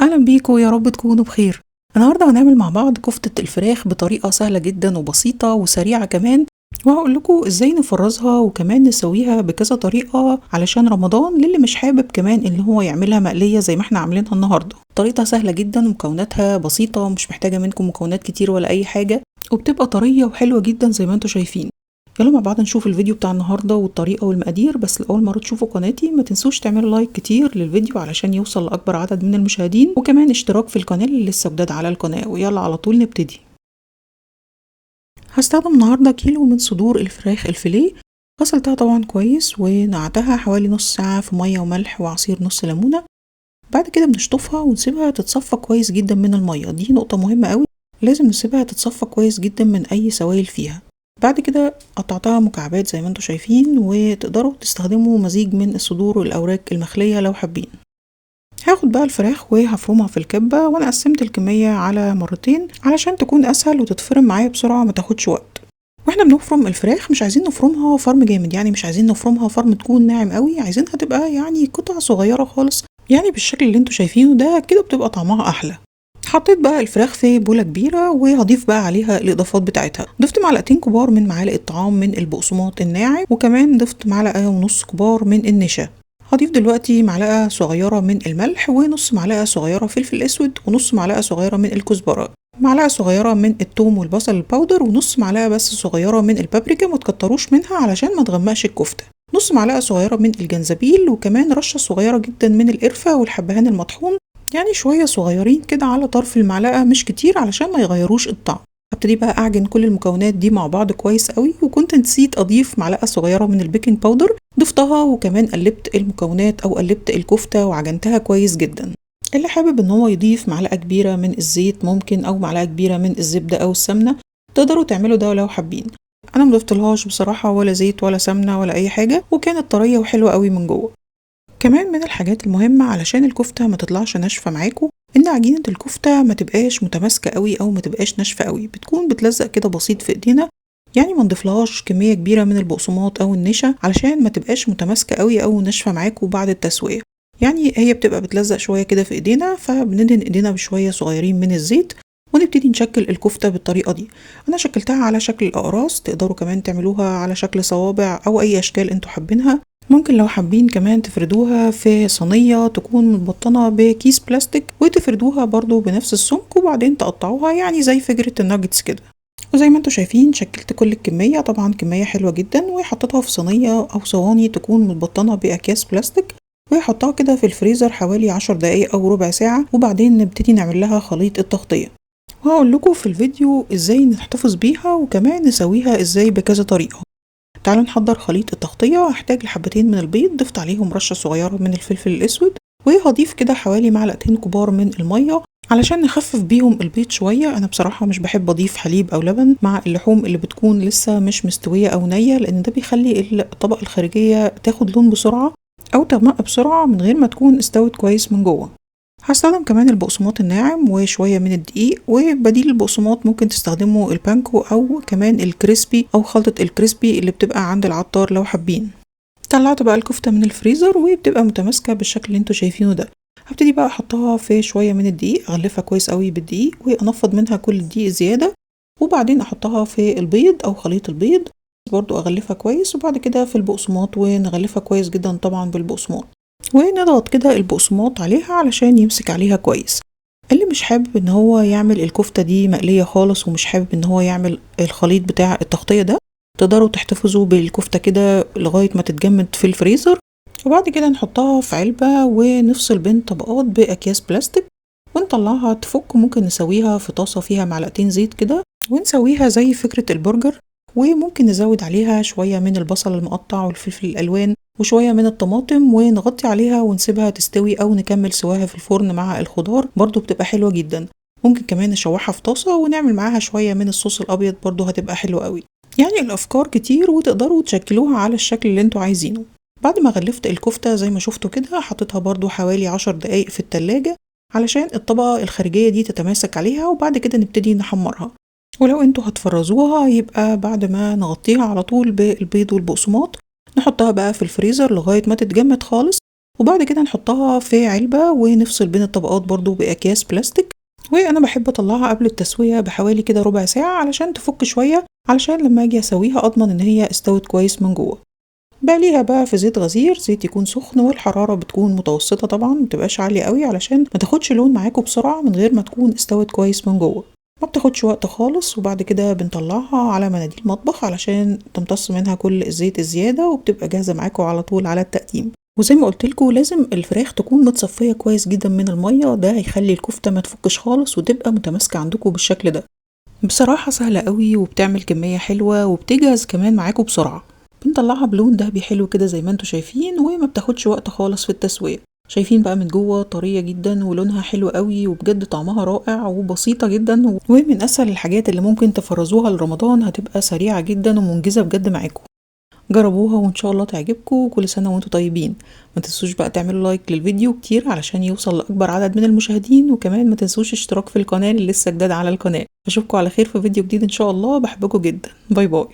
اهلا بيكم، يا رب تكونوا بخير. النهارده هنعمل مع بعض كفتة الفراخ بطريقة سهلة جدا وبسيطة وسريعة كمان، وهقول لكم ازاي نفرزها وكمان نسويها بكذا طريقة علشان رمضان، للي مش حابب كمان ان هو يعملها مقلية زي ما احنا عاملينها النهارده. طريقتها سهلة جدا ومكوناتها بسيطة، مش محتاجة منكم مكونات كتير ولا اي حاجة، وبتبقى طرية وحلوة جدا زي ما انتوا شايفين. يلا مع بعض نشوف الفيديو بتاع النهارده والطريقه والمقادير. بس لأول مرة تشوفوا قناتي ما تنسوش تعملوا لايك كتير للفيديو علشان يوصل لأكبر عدد من المشاهدين، وكمان اشتراك في القناة اللي لسه جداد على القناة. ويلا على طول نبتدي. هستخدم النهارده كيلو من صدور الفراخ الفيليه. غسلتها طبعا كويس ونقعتها حوالي نص ساعة في مية وملح وعصير نص ليمونة. بعد كده بنشطفها ونسيبها تتصفى كويس جدا من المية، دي نقطة مهمة قوي، لازم نسيبها تتصفى كويس جدا من أي سوائل فيها. بعد كده قطعتها مكعبات زي ما انتوا شايفين، وتقدروا تستخدموا مزيج من الصدور والأوراق المخلية لو حابين. هاخد بقى الفراخ وهفرمها في الكبة، وانا قسمت الكمية على مرتين علشان تكون اسهل وتتفرم معايا بسرعة ما تاخدش وقت. واحنا بنفرم الفراخ مش عايزين نفرمها فرم جامد، يعني مش عايزين نفرمها فرم تكون ناعم قوي، عايزينها تبقى يعني قطع صغيرة خالص، يعني بالشكل اللي انتوا شايفينه ده كده بتبقى طعمها احلى. حطيت بقى الفراخ في بولة كبيرة وهضيف بقى عليها الإضافات بتاعتها. ضفت معلقتين كبار من معالق الطعام من البقسماط الناعم، وكمان ضفت معلقة ونص كبار من النشا. هضيف دلوقتي معلقة صغيرة من الملح، ونص معلقة صغيرة فلفل أسود، ونص معلقة صغيرة من الكزبرة، معلقة صغيرة من الثوم والبصل الباودر، ونص معلقة بس صغيرة من البابريكا، ما تكتروش منها علشان ما تغمقش الكفتة. نص معلقة صغيرة من الجنزبيل، وكمان رشة صغيرة جدا من القرفة والحبهان المطحون، يعني شوية صغيرين كده على طرف المعلقة، مش كتير علشان ما يغيروش الطعم. هبتدي بقى اعجن كل المكونات دي مع بعض كويس قوي، وكنت نسيت اضيف معلقة صغيرة من البيكنج باودر، ضفتها وكمان قلبت المكونات او قلبت الكفتة وعجنتها كويس جدا. اللي حابب ان هو يضيف معلقة كبيرة من الزيت ممكن، او معلقة كبيرة من الزبدة او السمنة، تقدروا تعملوا ده لو حابين. انا مضفتلهاش بصراحة ولا زيت ولا سمنة ولا اي حاجة، وكانت طرية وحلوة قوي من جوه. كمان من الحاجات المهمة علشان الكفتة ما تطلعش ناشفة معاكم، ان عجينة الكفتة ما تبقاش متماسكة قوي او ما تبقاش ناشفة قوي، بتكون بتلزق كده بسيط في ايدينا، يعني ما نضيفلهاش كمية كبيرة من البقسماط او النشا علشان ما تبقاش متماسكة قوي او ناشفة معاكم بعد التسوية. يعني هي بتبقى بتلزق شوية كده في ايدينا، فبندهن ايدينا بشوية صغيرين من الزيت ونبتدي نشكل الكفتة بالطريقة دي. انا شكلتها على شكل الاقراص، تقدروا كمان تعملوها على شكل صوابع او اي اشكال انتوا حابينها. ممكن لو حابين كمان تفردوها في صينية تكون متبطنة بكيس بلاستيك وتفردوها برضو بنفس السمك، وبعدين تقطعوها يعني زي فكرة الناجتس كده. وزي ما انتوا شايفين شكلت كل الكمية، طبعا كمية حلوة جدا، وحطيتها في صينية او صواني تكون متبطنة باكياس بلاستيك، وحطها كده في الفريزر حوالي 10 دقايق او ربع ساعة، وبعدين نبتدي نعمل لها خليط التغطية. وهقول لكم في الفيديو ازاي نحتفظ بيها وكمان نسويها ازاي بكذا طريقة. تعالوا نحضر خليط التغطية. هحتاج لحبتين من البيض، ضفت عليهم رشة صغيرة من الفلفل الأسود، وهضيف كده حوالي معلقتين كبار من المية علشان نخفف بيهم البيض شوية. أنا بصراحة مش بحب أضيف حليب أو لبن مع اللحوم اللي بتكون لسه مش مستوية أو نية، لأن ده بيخلي الطبقة الخارجية تاخد لون بسرعة أو تغمق بسرعة من غير ما تكون استوت كويس من جوه. هستخدم كمان البقسماط الناعم وشوية من الدقيق، وبديل البقسماط ممكن تستخدموا البانكو أو كمان الكريسبي أو خلطة الكريسبي اللي بتبقى عند العطار لو حابين. طلعت بقى الكفتة من الفريزر وبتبقى متماسكة بالشكل اللي انتوا شايفينه ده. هبتدي بقى احطها في شوية من الدقيق، اغلفها كويس قوي بالدقيق وانفض منها كل الدقيق الزيادة، وبعدين احطها في البيض او خليط البيض برضو اغلفها كويس، وبعد كده في البقسماط ونغلفها كويس جدا طبعا بالبقسماط، ونضغط كده البقسماط عليها علشان يمسك عليها كويس. اللي مش حابب ان هو يعمل الكفتة دي مقلية خالص ومش حابب ان هو يعمل الخليط بتاع التغطية ده، تقدروا تحتفظوا بالكفتة كده لغاية ما تتجمد في الفريزر، وبعد كده نحطها في علبة ونفصل بين طبقات بأكياس بلاستيك ونطلعها تفك. ممكن نسويها في طاسة فيها معلقتين زيت كده ونسويها زي فكرة البرجر، وممكن نزود عليها شوية من البصل المقطع والفلفل الألوان وشوية من الطماطم ونغطي عليها ونسيبها تستوي، أو نكمل سواها في الفرن مع الخضار برضو بتبقى حلوة جدا. ممكن كمان نشوحها في طاسة ونعمل معاها شوية من الصوص الأبيض برضو هتبقى حلوة قوي. يعني الأفكار كتير وتقدروا تشكلوها على الشكل اللي انتوا عايزينه. بعد ما غلفت الكفتة زي ما شفتوا كده حطيتها برضو حوالي 10 دقايق في التلاجة علشان الطبقة الخارجية دي تتماسك عليها، وبعد كده نبتدي نحمرها. ولو انتوا هتفرزوها يبقى بعد ما نغطيها على طول بالبيض والبقسماط نحطها بقى في الفريزر لغاية ما تتجمد خالص، وبعد كده نحطها في علبة ونفصل بين الطبقات برضو بأكياس بلاستيك. وانا بحب اطلعها قبل التسوية بحوالي كده ربع ساعة علشان تفك شوية، علشان لما اجي اسويها اضمن ان هي استوت كويس من جوه. بقليها بقى في زيت غزير، زيت يكون سخن والحرارة بتكون متوسطة طبعا، متبقاش عالية قوي علشان ما تاخدش لون معاكم بسرعة من غير ما تكون استوت كويس من جوه. ما بتاخدش وقت خالص، وبعد كده بنطلعها على مناديل مطبخ علشان تمتص منها كل الزيت الزيادة، وبتبقى جاهزة معاكم على طول على التقديم. وزي ما قلتلكوا لازم الفراخ تكون متصفية كويس جدا من المية، ده هيخلي الكفتة ما تفكش خالص وتبقى متماسكة عندكم بالشكل ده. بصراحة سهلة قوي وبتعمل كمية حلوة وبتجهز كمان معاكم بسرعة. بنطلعها بلون دهبي حلو كده زي ما انتوا شايفين، وما بتاخدش وقت خالص في التسوية. شايفين بقى من جوه طرية جدا ولونها حلو قوي، وبجد طعمها رائع وبسيطة جدا، ومن اسهل الحاجات اللي ممكن تفرزوها لرمضان، هتبقى سريعة جدا ومنجزة بجد معاكم. جربوها وان شاء الله تعجبكم، وكل سنة وانتوا طيبين. ما تنسوش بقى تعملوا لايك للفيديو كتير علشان يوصل لأكبر عدد من المشاهدين، وكمان ما تنسوش اشتراك في القناة اللي لسه جداد على القناة. اشوفكم على خير في فيديو جديد ان شاء الله، بحبكم جدا، باي باي.